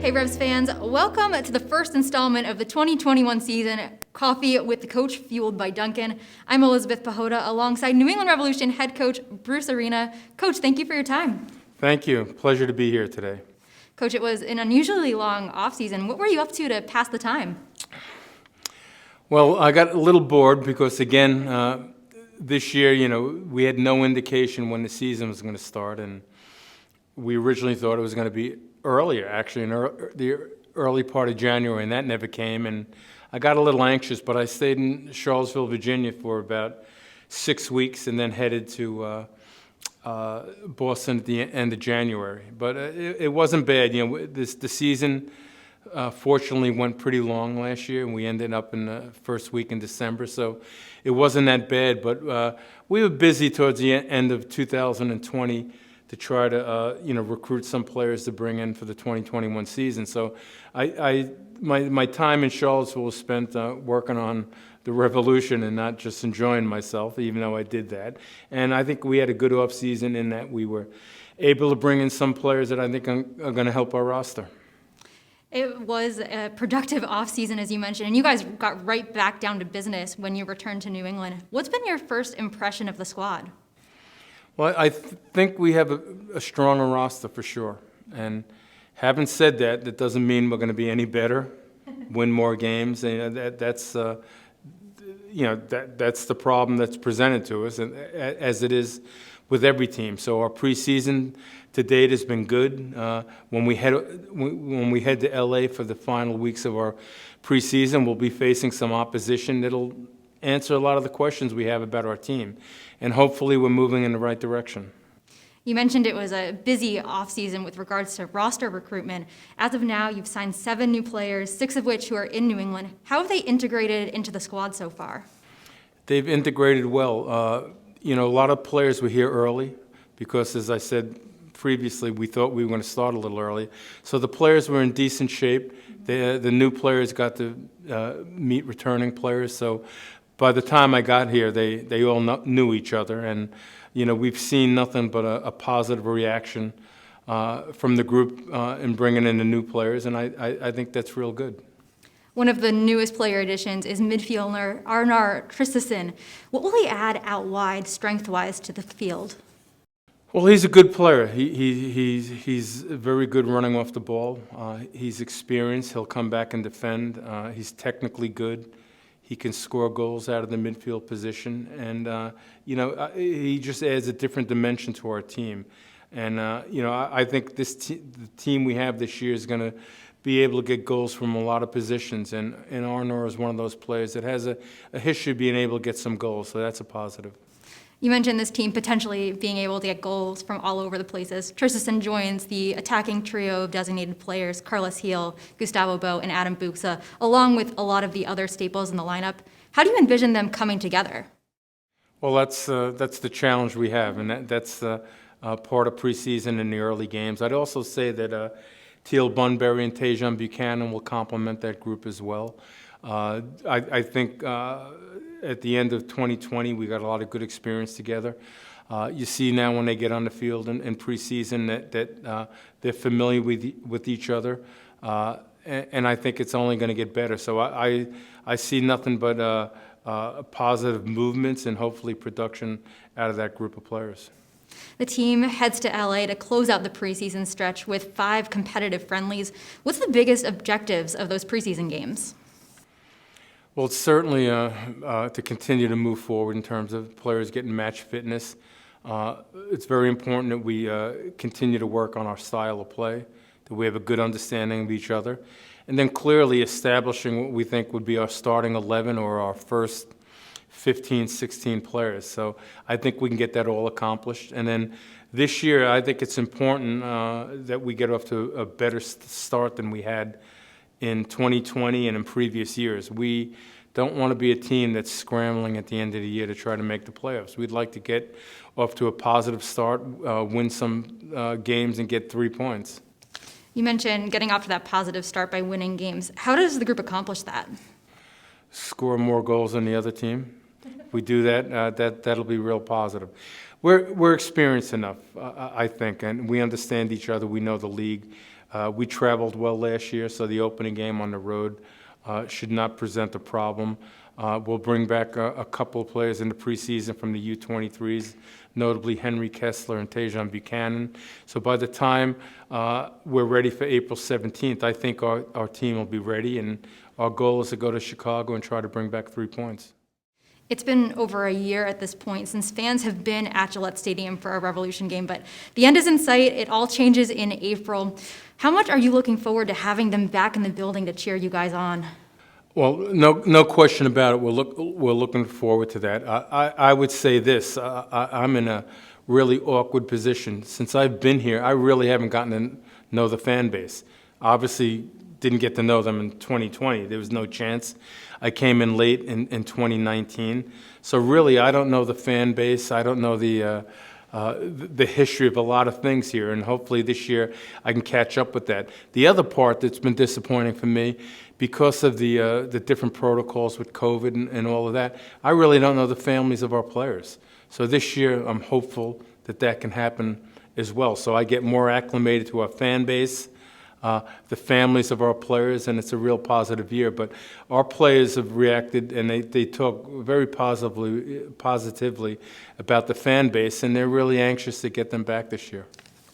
Hey Revs fans, welcome to the first installment of the 2021 season, Coffee with the Coach, fueled by Duncan. I'm Elizabeth Pajota alongside New England Revolution head coach Bruce Arena. Coach, thank you for your time. Thank you. Pleasure to be here today. Coach, it was an unusually long offseason. What were you up to pass the time? Well, I got a little bored because, again, this year, we had no indication when the season was going to start, and we originally thought it was going to be earlier, actually, in the early part of January, and that never came. And I got a little anxious, but I stayed in Charlottesville, Virginia for about 6 weeks and then headed to Boston at the end of January. But it wasn't bad. The season fortunately went pretty long last year, and we ended up in the first week in December, so it wasn't that bad. But we were busy towards the end of 2020 to try to recruit some players to bring in for the 2021 season. So my time in Charlottesville was spent working on the Revolution and not just enjoying myself, even though I did that. And I think we had a good offseason in that we were able to bring in some players that I think are going to help our roster. It was a productive offseason, as you mentioned, and you guys got right back down to business when you returned to New England. What's been your first impression of the squad? Well, I think we have a stronger roster for sure. And having said that, that doesn't mean we're going to be any better, win more games. And that's the problem that's presented to us, as it is with every team. So our preseason to date has been good. When we head to LA for the final weeks of our preseason, we'll be facing some opposition that'll answer a lot of the questions we have about our team. And hopefully we're moving in the right direction. You mentioned it was a busy offseason with regards to roster recruitment. As of now, you've signed 7 new players, 6 of which who are in New England. How have they integrated into the squad so far? They've integrated well. A lot of players were here early because, as I said previously, we thought we were going to start a little early. So the players were in decent shape. The new players got to meet returning players. So by the time I got here, they all knew each other. And, we've seen nothing but a positive reaction from the group in bringing in the new players. And I think that's real good. One of the newest player additions is midfielder Arnar Christensen. What will he add out wide, strength-wise, to the field? Well, he's a good player. He's very good running off the ball. He's experienced. He'll come back and defend. He's technically good. He can score goals out of the midfield position. And, he just adds a different dimension to our team. And, I think the team we have this year is going to be able to get goals from a lot of positions. And Arnar is one of those players that has a history of being able to get some goals. So that's a positive. You mentioned this team potentially being able to get goals from all over the places. Tristan joins the attacking trio of designated players, Carlos Heel, Gustavo Bo, and Adam Buxa, along with a lot of the other staples in the lineup. How do you envision them coming together? Well, that's the challenge we have, and that's part of preseason in the early games. I'd also say that Teal Bunbury and Tajon Buchanan will complement that group as well. I think at the end of 2020, we got a lot of good experience together. You see now when they get on the field in preseason that they're familiar with each other, and I think it's only going to get better. So I see nothing but positive movements and hopefully production out of that group of players. The team heads to LA to close out the preseason stretch with 5 competitive friendlies. What's the biggest objectives of those preseason games? Well, it's certainly to continue to move forward in terms of players getting match fitness. It's very important that we continue to work on our style of play, that we have a good understanding of each other, and then clearly establishing what we think would be our starting 11 or our first 15, 16 players. So I think we can get that all accomplished. And then this year, I think it's important that we get off to a better start than we had in 2020 and in previous years. We don't want to be a team that's scrambling at the end of the year to try to make the playoffs. We'd like to get off to a positive start, win some games, and get 3 points. You mentioned getting off to that positive start by winning games. How does the group accomplish that? Score more goals than the other team. If we do that, that'll be real positive. We're experienced enough, I think, and we understand each other. We know the league. We traveled well last year, so the opening game on the road should not present a problem. We'll bring back a couple of players in the preseason from the U23s, notably Henry Kessler and Tajon Buchanan. So by the time we're ready for April 17th, I think our team will be ready, and our goal is to go to Chicago and try to bring back 3 points. It's been over a year at this point since fans have been at Gillette Stadium for a Revolution game, but the end is in sight. It all changes in April. How much are you looking forward to having them back in the building to cheer you guys on? Well, no question about it. We're looking forward to that. I would say this. I'm in a really awkward position. Since I've been here, I really haven't gotten to know the fan base. Obviously, didn't get to know them in 2020. There was no chance. I came in late in 2019. So really, I don't know the fan base. I don't know the history of a lot of things here, and hopefully this year I can catch up with that. The other part that's been disappointing for me, because of the different protocols with COVID and all of that, I really don't know the families of our players. So this year I'm hopeful that that can happen as well. So I get more acclimated to our fan base, the families of our players, and it's a real positive year. But our players have reacted, and they talk very positively about the fan base, and they're really anxious to get them back this year.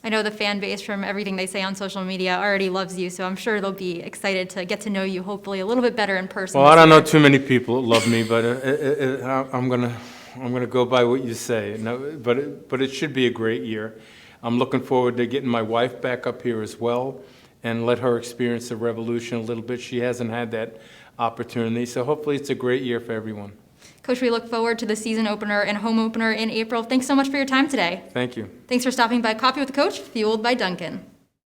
I know the fan base, from everything they say on social media, already loves you, so I'm sure they'll be excited to get to know you, hopefully a little bit better in person. Well, I don't know too many people that love me, but I'm gonna go by what you say. No, but it should be a great year. I'm looking forward to getting my wife back up here as well, and let her experience the Revolution a little bit. She hasn't had that opportunity, so hopefully it's a great year for everyone. Coach, we look forward to the season opener and home opener in April. Thanks so much for your time today. Thank you. Thanks for stopping by Coffee with the Coach, fueled by Dunkin'.